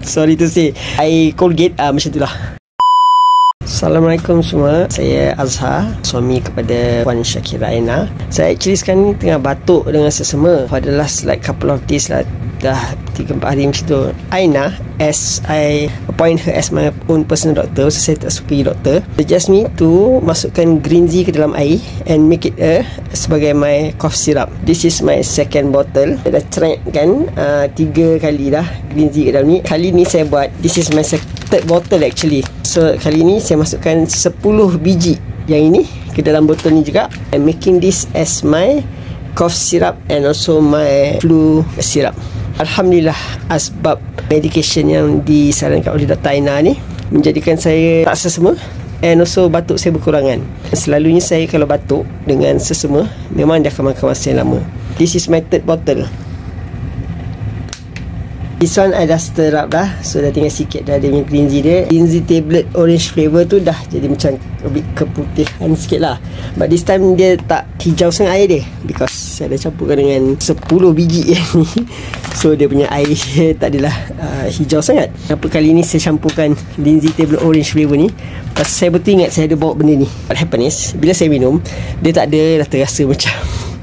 Sorry to say, I Colgate macam itulah. Assalamualaikum semua. Saya Azhar, suami kepada Puan Syakira Aina. Saya actually sekarang ni tengah batuk dengan sesama for the last couple of days lah. Dah 3-4 hari macam tu. Aina, as I appoint her as my own personal doctor, so saya tak suka doktor, suggest me to masukkan green tea ke dalam air and make it sebagai my cough syrup. This is my second bottle. Saya dah try kan 3 kali dah green tea ke dalam ni. Kali ni saya buat, this is my third bottle actually. So kali ni saya masukkan 10 biji yang ini ke dalam botol ni juga. I'm making this as my cough syrup and also my flu syrup. Alhamdulillah, asbab medication yang disarankan oleh Dr. Aina ni menjadikan saya tak sesama and also batuk saya berkurangan. Selalunya saya kalau batuk dengan sesama memang dia akan makan masa yang lama. This is my third bottle. This one I dah stir up dah. So dah tinggal sikit dah dia punya green tea dia. Green tea tablet orange flavour tu dah jadi macam lebih keputihan sikit lah. But this time dia tak hijau sangat air dia, because saya dah campurkan dengan 10 biji ni. So dia punya air tak adalah hijau sangat. Kenapa kali ni saya campurkan green tea tablet orange flavour ni? Pasal saya betul ingat saya ada bawa benda ni. What happen is, bila saya minum, dia tak ada dah terasa macam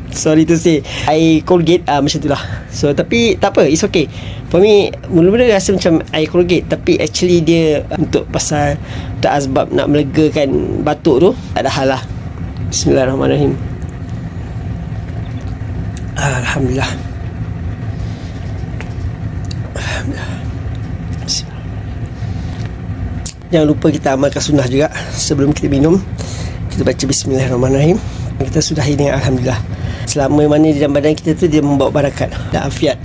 sorry to say, I Colgate macam tu lah. So tapi tak apa, it's okay. For me, mula-mula rasa macam I Colgate, tapi actually dia untuk pasal tak asbab nak melegakan batuk tu, tak ada hal lah. Bismillahirrahmanirrahim. Alhamdulillah. Alhamdulillah. Jangan lupa kita amalkan sunnah juga. Sebelum kita minum, kita baca Bismillahirrahmanirrahim. Kita sudahi dengan Alhamdulillah. Selama mana di dalam badan kita tu, dia membawa barakat dan afiat.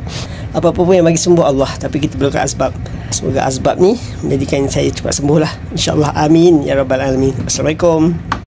Apa-apa pun yang bagi sembuh Allah, tapi kita perlukan asbab. Semoga asbab ni menjadikan saya cepat sembuh lah, InsyaAllah. Amin ya Rabbal Alamin. Assalamualaikum.